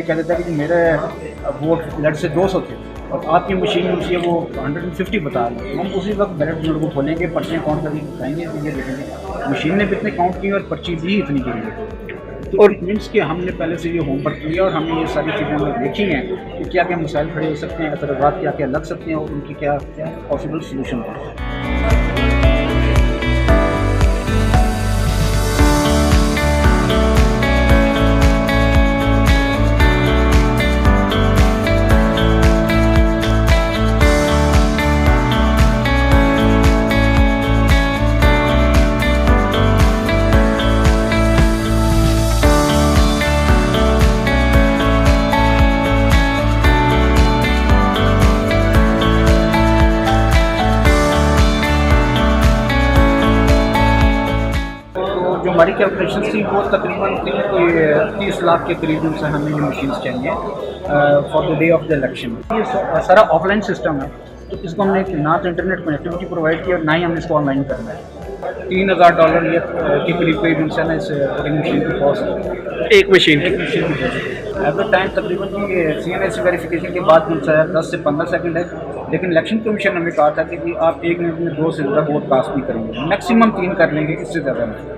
कह देता है कि मेरे वोट लेट से 200 थे और आपकी मशीन जो है वो 150 बता रही है। हम उसी वक्त बैलेट यूनिट को खोलेंगे, पर्चियाँ काउंट करके बताएंगे तो ये देखेंगे मशीन ने भी इतने काउंट की और पर्ची भी इतनी की है। तो और मीन्स कि हमने पहले से ये होमवर्क किया और हमने ये सारी चीज़ें हमें देखी हैं कि क्या क्या मसाइल खड़े हो सकते हैं, एतराज़ात क्या क्या लग सकते हैं और उनकी क्या क्या पॉसिबल सोल्यूशन है। जो हमारी कैलकुलेशन थी वो तकरीबन 30 लाख के करीब से हमें ये मशीन्स चाहिए for the day of the election. ये सारा ऑफलाइन सिस्टम है, तो इसको हमने ना तो इंटरनेट कनेक्टिविटी प्रोवाइड की और ना ही हमने इसको ऑनलाइन करना है। $3000 ये के करीब इस मशीन की कॉस्ट, एक मशीन की एट द टाइम तकरीबन ये CNS वेरिफिकेशन के बाद 10 से 15 सेकंड है। लेकिन इलेक्शन कमीशन ने हमें कहा था कि आप 1 मिनट में 2 से ज़्यादा वोट कास्ट नहीं करेंगे, मैक्सिमम 3 कर लेंगे, इससे ज़्यादा नहीं।